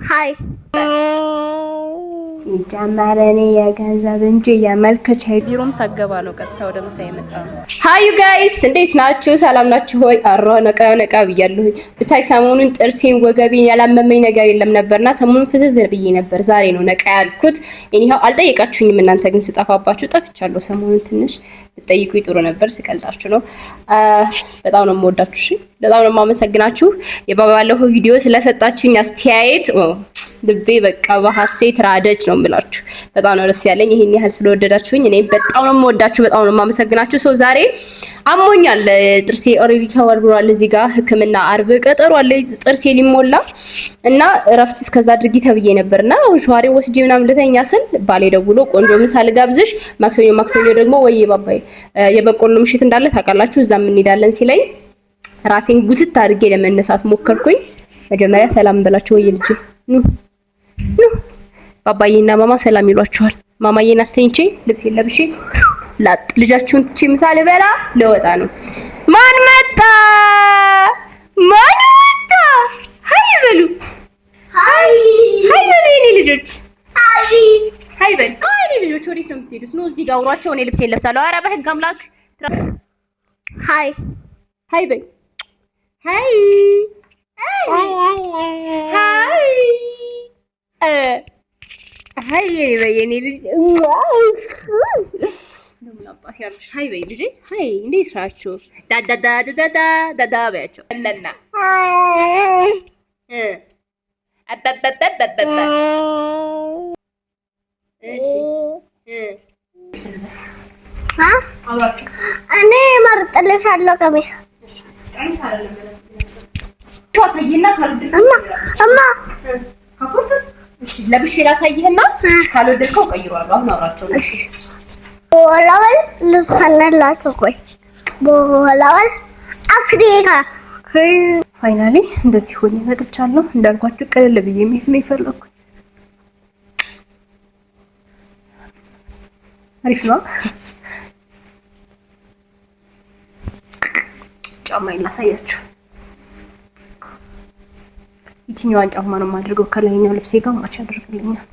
ሃይ ሲጀመረኔ የገንዘብ እንጂ የመልከቻ ቢሮም ሳገባ ነው ቀጥታ ወደ ምሳ የመጣው። ሃይ ዩ ጋይስ እንዴት ናችሁ? ሰላም ናችሁ ሆይ? አሮ ነቃ ብያለሁ። ብታይ ሰሞኑን ጥርሴን ወገቤን ያላመመኝ ነገር የለም ነበርና ሰሞኑን ፍዝዝ ብዬ ነበር። ዛሬ ነው ነቃ ያልኩት። እኒሃው አልጠየቃችሁኝም እናንተ ግን ስጠፋባችሁ ጠፍቻለሁ። ሰሞኑን ትንሽ ብትጠይቁኝ ጥሩ ነበር። ስቀልዳችሁ ነው። በጣም ነው የምወዳችሁ። እሺ በጣም ነው የማመሰግናችሁ። የባለፈው ቪዲዮ ስለሰጣችሁኝ አስተያየት ልቤ በቃ በሐሴት ራደች ነው የምላችሁ። በጣም ነው ደስ ያለኝ ይሄን ያህል ስለወደዳችሁኝ። እኔ በጣም ነው የምወዳችሁ፣ በጣም ነው የማመሰግናችሁ። ሶ ዛሬ አሞኛል። ጥርሴ ኦሬዲ ተወርብሯል። እዚህ ጋር ሕክምና አርብ ቀጠሮ አለ ጥርሴ ሊሞላ እና እረፍት እስከዛ አድርጊ ተብዬ ነበርና ሸዋሬ ወስጄ ምናምን ልተኛ ስል ባሌ ደውሎ ቆንጆ ምሳ ልጋብዝሽ ማክሰኞ ደግሞ ወይ ባባይ የበቆሎ ምሽት እንዳለ ታውቃላችሁ፣ እዛም እንሄዳለን ሲለኝ ራሴን ጉትት አድርጌ ለመነሳት ሞከርኩኝ። መጀመሪያ ሰላም በላችሁ ወይ ልጅ ኑ ባባዬና ማማ ሰላም ይሏችኋል። ማማዬን አስተኝቼ ልብስ ለብሼ ላጥ ልጃችሁን ትቼ ምሳ ልበላ ልወጣ ነው። ማን መጣ? ሃይ በሉ፣ ሃይ በሉ የኔ ልጆች፣ ሃይ በሉ የኔ ልጆች። ወዴት ነው የምትሄዱት? ነው እዚህ ጋር አውሯቸው። እኔ ልብሴን ለብሳለሁ። ኧረ በህግ አምላክ ሃይ በሉ፣ ሃይ ሃይ በየኔ ልጅ ዋው ለምን አባስ ያልሽ ሃይ በይ ልጅ ሃይ እንዴት ናችሁ? ዳዳ በያቸው ለና አባባባባባ እኔ መርጥልሻለሁ ቀሚስ እማ እሺ ለብሼ ላሳይህና ካልወደድከው ቀይሯለሁ። አሁን አውራቸው ነው። እሺ ቦላወል ልሰነላችሁ። ቆይ ቦላወል አፍሪካ ፋይናሊ እንደዚህ ሆኜ መጥቻለሁ። እንዳልኳችሁ ቀለል ብዬ መሄድ ነው የፈለኩት። አሪፍ ነው። ጫማዬን ላሳያችሁ። የትኛዋን ጫማ ነው የማደርገው? ከላይኛው ልብሴ ጋር ማች ያደርግልኛል።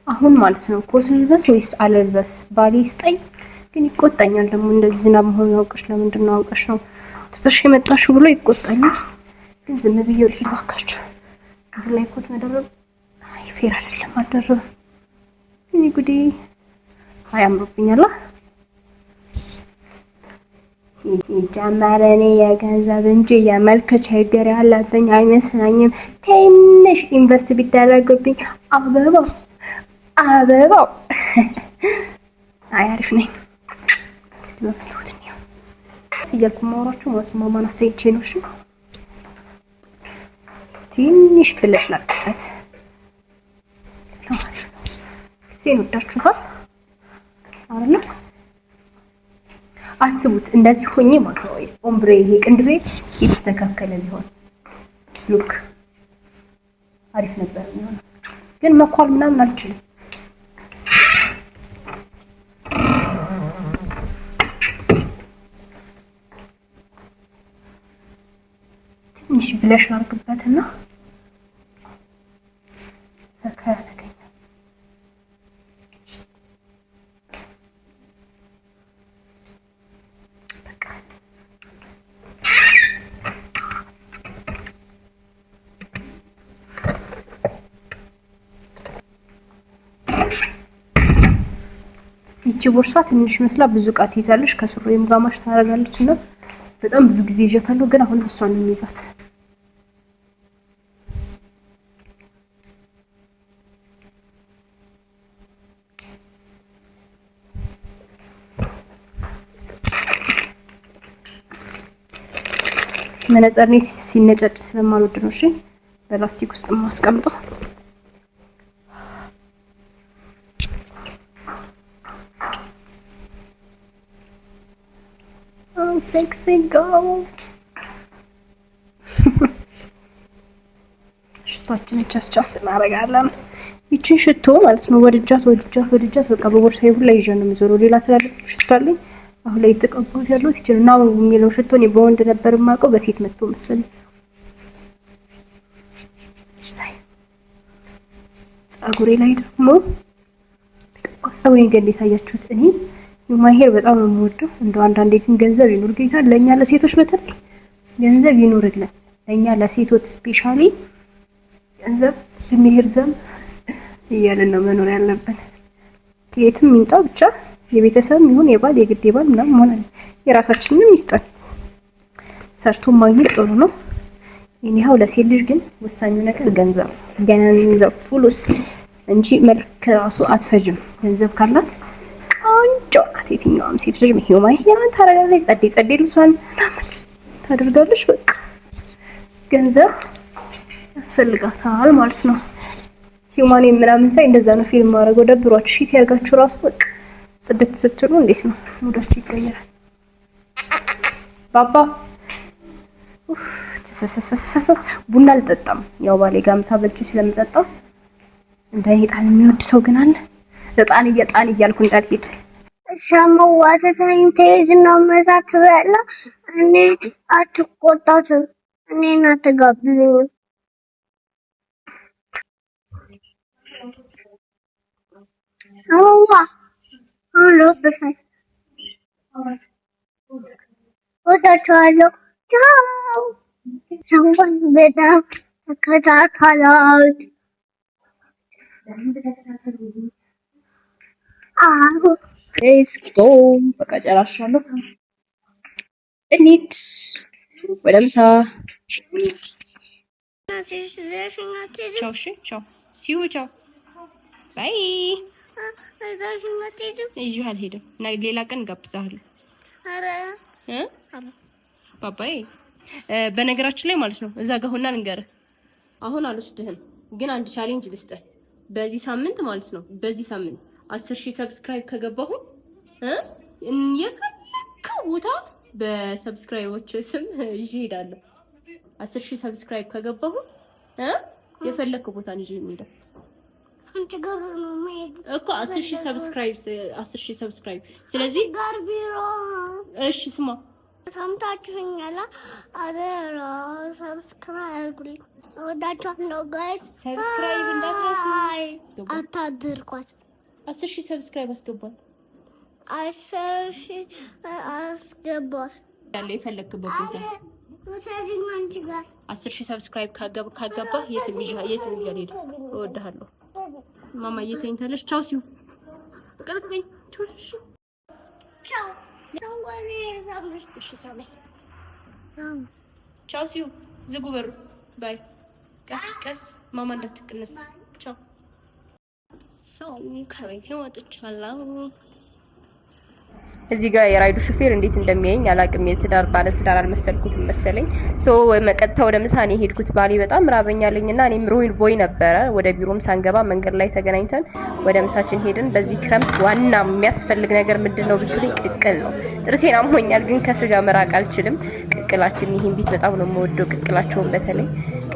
አሁን ማለት ነው ኮት ልበስ ወይስ አልልበስ? ባሌ ስጠኝ ግን ይቆጣኛል። ደግሞ እንደዚህ ዝናብ መሆን ያውቅሽ ለምንድን ነው አውቀሽ ነው ትተሽ የመጣሽው ብሎ ይቆጣኛል። ግን ዝም ብዬ ልባካችሁ እዚህ ላይ ኮት መደረብ አይ ፌር አይደለም። አደረብ እኔ ጉዲ አያምሩብኛል። ሲጀመረኔ የገንዘብ እንጂ የመልክ ችግር ያለብኝ አይመስለኝም። ትንሽ ኢንቨስት ቢደረግብኝ አበባው አይ አሪፍ ነኝ። ስለመስጠት ነው ሲያልኩ ማውራችሁ ማለት ነው። ማማን አስተያየቼ ነው። እሺ ትንሽ ብለሽ ላድርግበት። ሲን ወዳችሁታል አይደል? አስቡት እንደዚህ ሆኜ ማለት ነው። ኦምብሬ ይሄ ቅንድቤ የተስተካከለ ቢሆን ሉክ አሪፍ ነበር የሚሆነው። ግን መኳል ምናምን አልችልም። ትንሽ ብለሽ ላድርግበትና ይቺ ቦርሳ ትንሽ መስላ ብዙ ዕቃ ትይዛለች። ከሱሪም ጋማሽ ታደርጋለች እና በጣም ብዙ ጊዜ ይዣታለሁ። ግን አሁን እሷን ነው የሚይዛት። መነጽሬ ሲነጫጭ ስለማልወድ ነው። እሺ በላስቲክ ውስጥ ማስቀምጠው። ሴክሲ ጋው ሽቶችን ቻስ እናደርጋለን። ይችን ሽቶ ማለት ነው ወድጃት በቃ በቦርሳዬ ሁላ ይዤ ነው የምዞረው። ሌላ ትላልቅ ሽቶ አለኝ አሁን ላይ የተቀባሁት ያለው ይችላል ነው የሚለው ሽቶ እኔ በወንድ ነበር የማውቀው በሴት መጥቶ መሰለኝ። ፀጉሬ ላይ ደግሞ ፀጉሬን ግን እንዴት እኔ የማሄር በጣም ነው የምወደው። እንደው አንዳንዴ ግን ገንዘብ ይኑር ጌታ ለኛ ለሴቶች በተለይ ገንዘብ ይኑርልን። ለኛ ለሴቶች ስፔሻሊ ገንዘብ የሚሄድ ዘም እያለን ነው መኖር ያለብን። የትም ይምጣ ብቻ የቤተሰብ ይሁን የባል የግድ የባል ምናምን ሆነ የራሳችንን ይስጠን። ሰርቶ ማግኘት ጥሩ ነው። ይሄው ለሴት ልጅ ግን ወሳኙ ነገር ገንዘብ ገንዘብ ፉሉስ እንጂ መልክ ራሱ አትፈጅም። ገንዘብ ካላት ቆንጆ ናት የትኛውም ሴት ልጅ። ይሄው ማይሄራን ታረጋለች፣ ጸዴ ልሷን ታደርጋለች። በቃ ገንዘብ ያስፈልጋታል ማለት ነው። ሂዩማን ምናምን ሳይ እንደዛ ነው ፊልም ማድረግ ደብሯችሁ ሺት ያርጋችሁ ራሱ በቃ ጽድት ስትሉ እንዴት ነው ሙዳችሁ ይቀየራል። ባባ ቡና አልጠጣም። ያው ባሌ ጋር ምሳ በልቼ ስለምጠጣ እንደኔ ጣን የሚወድ ሰው ግን አለ። እጣን እያልኩ እንዳልሄድ ሰማው ዋተታኝ ተይዝ ነው መሳት በላ እኔ አትቆጣትም እኔን አትጋብዙኝ። ሰማዋ አሎ በፈይ ወጣቻለሁ ቻው ሰማን በጣም ተከታተላት። እስኪ በቃ ጨራሻለሁ። እንሂድ ወደ ምሳ። ቻው እሺ፣ ቻው ሲዩ፣ ቻው ባይ። ይዤ አልሄድም። ሌላ ቀን ጋብዛለሁ። ባባይ በነገራችን ላይ ማለት ነው እዛ ጋር ሆና ልንገርህ። አሁን አልወስድህም፣ ግን አንድ ቻሌንጅ ልስጥህ። በዚህ ሳምንት ማለት ነው በዚህ ሳምንት 10,000 ሰብስክራይብ ከገባሁ የፈለከው ቦታ በሰብስክራይቦች ስም ይዤ እሄዳለሁ። 10,000 ሰብስክራይብ ከገባሁ የፈለከው ቦታ ይዤ እሄዳለሁ። አንተ ጋር ነው ማለት እኮ 10,000 ሰብስክራይብ ስለዚህ ጋር ቢሮ። እሺ ስማ ሰምታችሁኛል። አደራ ሰብስክራይብ አድርጉልኝ። ወዳችኋለሁ ጋይስ። ሰብስክራይብ እንዳትረሱ አታድርቋት። 10,000 ሰብስክራይብ አስገባል። 10,000 አስገባል ያለ የፈለክበት ቦታ ወሰጂኝ አንቺ ጋር 10,000 ሰብስክራይብ ካገባህ የትም ይሄዳል። እወድሃለሁ ማማ። እየተኝተለሽ። ቻው ሲዩ ቀልቀኝ። ቻው ቻው ሲዩ። ዝጉ በሩ። ባይ። ቀስ ማማ እንዳትቀነስ። ቻው። ሰው ከቤቴ ወጥቻለሁ። እዚህ ጋር የራይዱ ሹፌር እንዴት እንደሚያየኝ አላቅም። የትዳር ባለ ትዳር አልመሰልኩትም መሰለኝ። መቀጥታ ወደ ምሳኔ ሄድኩት። ባሌ በጣም ራበኛለኝና እኔም ሮይል ቦይ ነበረ። ወደ ቢሮም ሳንገባ መንገድ ላይ ተገናኝተን ወደ ምሳችን ሄድን። በዚህ ክረምት ዋና የሚያስፈልግ ነገር ምንድነው ብትሉኝ ቅቅል ነው። ጥርሴን አሞኛል ግን ከስጋ መራቅ አልችልም። ቅቅላችን ይሄን ቤት በጣም ነው የምወደው። ቅቅላቸውን በተለይ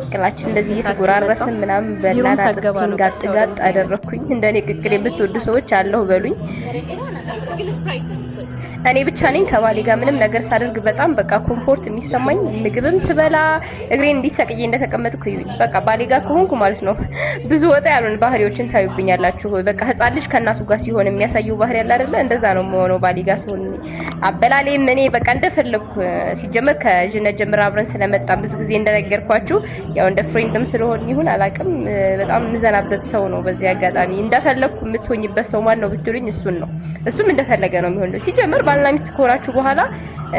ቅቅላችን እንደዚህ እየተጎራረስን ምናምን በላና ጥቅም ጋጥ አደረኩኝ። እንደኔ ቅቅል የምትወዱ ሰዎች አለሁ በሉኝ። እኔ ብቻ ነኝ ከባሌ ጋር ምንም ነገር ሳደርግ በጣም በቃ ኮምፎርት የሚሰማኝ። ምግብም ስበላ እግሬን እንዲሰቅዬ እንደተቀመጥኩ በቃ ባሌ ጋር ከሆንኩ ማለት ነው ብዙ ወጣ ያሉን ባህሪዎችን ታዩብኛላችሁ። በቃ ህፃን ልጅ ከእናቱ ጋር ሲሆን የሚያሳየው ባህሪ ያለ አይደለ? እንደዛ ነው የምሆነው ባሌ ጋር ሲሆን። አበላሌም እኔ በቃ እንደፈለኩ ሲጀመር ከጅነት ጀምሮ አብረን ስለመጣን ብዙ ጊዜ እንደነገርኳችሁ ያው እንደ ፍሬንድም ስለሆን ይሁን አላቅም በጣም እንዘናበት ሰው ነው። በዚህ አጋጣሚ እንደፈለኩ የምትሆኝበት ሰው ማን ነው ብትሉኝ እሱን ነው። እሱም እንደፈለገ ነው የሚሆነው። ሲጀመር ባልና ሚስት ከሆናችሁ በኋላ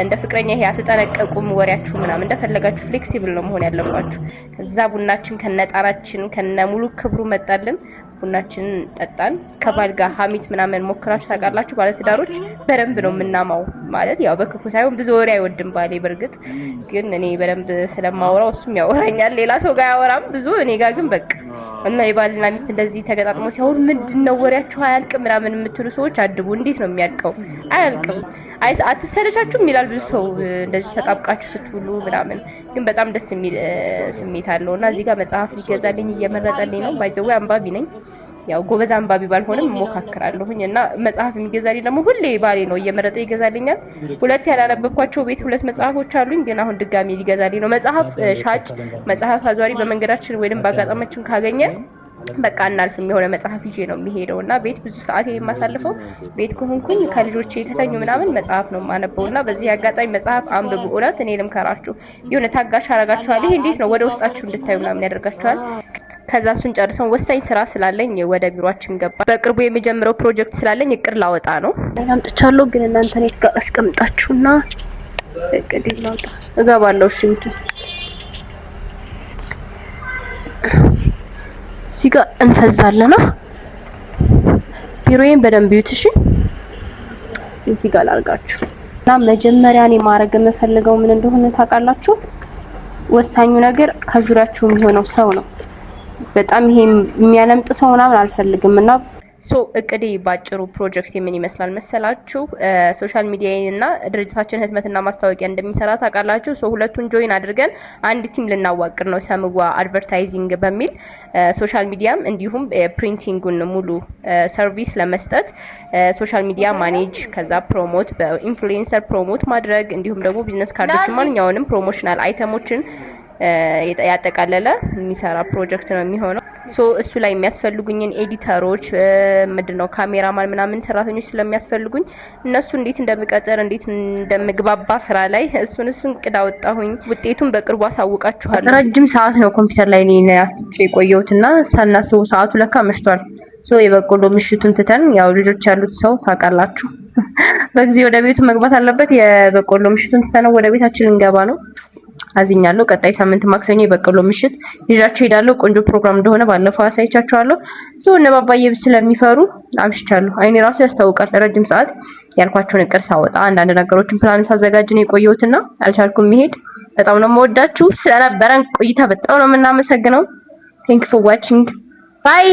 እንደ ፍቅረኛ ይሄ አትጠነቀቁም። ወሬያችሁ ምናምን እንደፈለጋችሁ ፍሌክሲብል ነው መሆን ያለባችሁ። ከዛ ቡናችን ከነጣራችን ከነሙሉ ክብሩ መጣልን። ቡናችንን ጠጣን። ከባል ጋር ሀሚት ምናምን ሞክራችሁ ታውቃላችሁ? ባለ ትዳሮች በደንብ ነው የምናማው። ማለት ያው በክፉ ሳይሆን ብዙ ወሬ አይወድም ባሌ። በርግጥ ግን እኔ በደንብ ስለማወራው እሱም ያወራኛል። ሌላ ሰው ጋር ያወራም ብዙ፣ እኔ ጋር ግን በቃ እና የባልና ሚስት እንደዚህ ተገጣጥሞ ሲያወሩ ምንድነው ወሬያችሁ አያልቅም ምናምን የምትሉ ሰዎች አድቡ። እንዴት ነው የሚያልቀው? አያልቅም። አትሰለቻችሁም ይላል ብዙ ሰው እንደዚህ ተጣብቃችሁ ስትውሉ ምናምን። ግን በጣም ደስ የሚል ስሜት አለውና እዚህ ጋር መጽሐፍ ሊገዛልኝ እየመረጠልኝ ነው። ባይ ዘ ወይ አንባቢ ነኝ ያው ጎበዝ አንባቢ ባልሆንም እሞካክራለሁኝ እና መጽሐፍ የሚገዛልኝ ደግሞ ሁሌ ባሌ ነው እየመረጠ ይገዛልኛል። ሁለት ያላነበብኳቸው ቤት 2 መጽሐፎች አሉኝ፣ ግን አሁን ድጋሚ ሊገዛልኝ ነው። መጽሐፍ ሻጭ መጽሐፍ አዟሪ በመንገዳችን ወይንም በአጋጣሚያችን ካገኘን በቃ እናልፍም የሆነ መጽሐፍ ይዤ ነው የሚሄደውና ቤት ብዙ ሰዓት የማሳልፈው ቤት ከሆንኩኝ ከልጆቼ ከተኙ ምናምን መጽሐፍ ነው የማነበውና በዚህ አጋጣሚ መጽሐፍ አንብቡ። እውነት እኔ ልምከራችሁ፣ የሆነ ታጋሽ አረጋችኋል። ይሄ እንዴት ነው ወደ ውስጣችሁ እንድታዩ ምናምን ያደርጋችኋል። ከዛ እሱን ጨርሰን ወሳኝ ስራ ስላለኝ ወደ ቢሮአችን ገባ። በቅርቡ የሚጀምረው ፕሮጀክት ስላለኝ እቅድ ላወጣ ነው። አምጥቻለሁ፣ ግን እናንተ ኔት ጋር አስቀምጣችሁና እቅድ ላውጣ እገባለሁ። እሺ እንትን ሲጋ እንፈዛለና ቢሮዬን በደንብ ይዩት። እሺ እዚህ ጋር ላርጋችሁ እና መጀመሪያ እኔ ማድረግ የምፈልገው ምን እንደሆነ ታውቃላችሁ? ወሳኙ ነገር ከዙሪያችሁ የሚሆነው ሰው ነው። በጣም ይሄ የሚያለምጥ ሰው ምናምን አልፈልግም እና እቅዴ ባጭሩ ፕሮጀክት ምን ይመስላል መሰላችሁ? ሶሻል ሚዲያን እና ድርጅታችን ህትመትና ማስታወቂያ እንደሚሰራ ታውቃላችሁ። ሁለቱን ጆይን አድርገን አንድ ቲም ልናዋቅር ነው፣ ሰምዋ አድቨርታይዚንግ በሚል ሶሻል ሚዲያም እንዲሁም ፕሪንቲንጉን ሙሉ ሰርቪስ ለመስጠት ሶሻል ሚዲያ ማኔጅ፣ ከዛ ፕሮሞት በኢንፍሉዌንሰር ፕሮሞት ማድረግ እንዲሁም ደግሞ ቢዝነስ ካርዶችን ማንኛውንም ፕሮሞሽናል አይተሞችን ያጠቃለለ የሚሰራ ፕሮጀክት ነው የሚሆነው። እሱ ላይ የሚያስፈልጉኝን ኤዲተሮች ምንድነው ካሜራማን ምናምን ሰራተኞች ስለሚያስፈልጉኝ እነሱ እንዴት እንደምቀጥር እንዴት እንደምግባባ ስራ ላይ እሱን ቅድ አወጣሁኝ። ውጤቱን በቅርቡ አሳውቃችኋለሁ። ረጅም ሰዓት ነው ኮምፒውተር ላይ እኔ አፍጥጬ የቆየሁትና ሳናስበው ሰዓቱ ለካ መሽቷል። የበቆሎ ምሽቱን ትተን ያው ልጆች ያሉት ሰው ታውቃላችሁ በጊዜ ወደ ቤቱ መግባት አለበት። የበቆሎ ምሽቱን ትተን ወደ ቤታችን እንገባ ነው። አዝኛለሁ። ቀጣይ ሳምንት ማክሰኞ የበቆሎ ምሽት ይዣቸው ሄዳለሁ። ቆንጆ ፕሮግራም እንደሆነ ባለፈው አሳይቻችኋለሁ። እነ ባባዬ ስለሚፈሩ አምሽቻለሁ። አይኔ ራሱ ያስታውቃል። ረጅም ሰዓት ያልኳቸውን እቅድ ሳወጣ አንዳንድ ነገሮችን ፕላን ሳዘጋጅ ነው የቆየሁትና አልቻልኩም መሄድ። በጣም ነው የምወዳችሁ። ስለነበረን ቆይታ በጣም ነው የምናመሰግነው። ቴንክ ፎር ዋቺንግ ባይ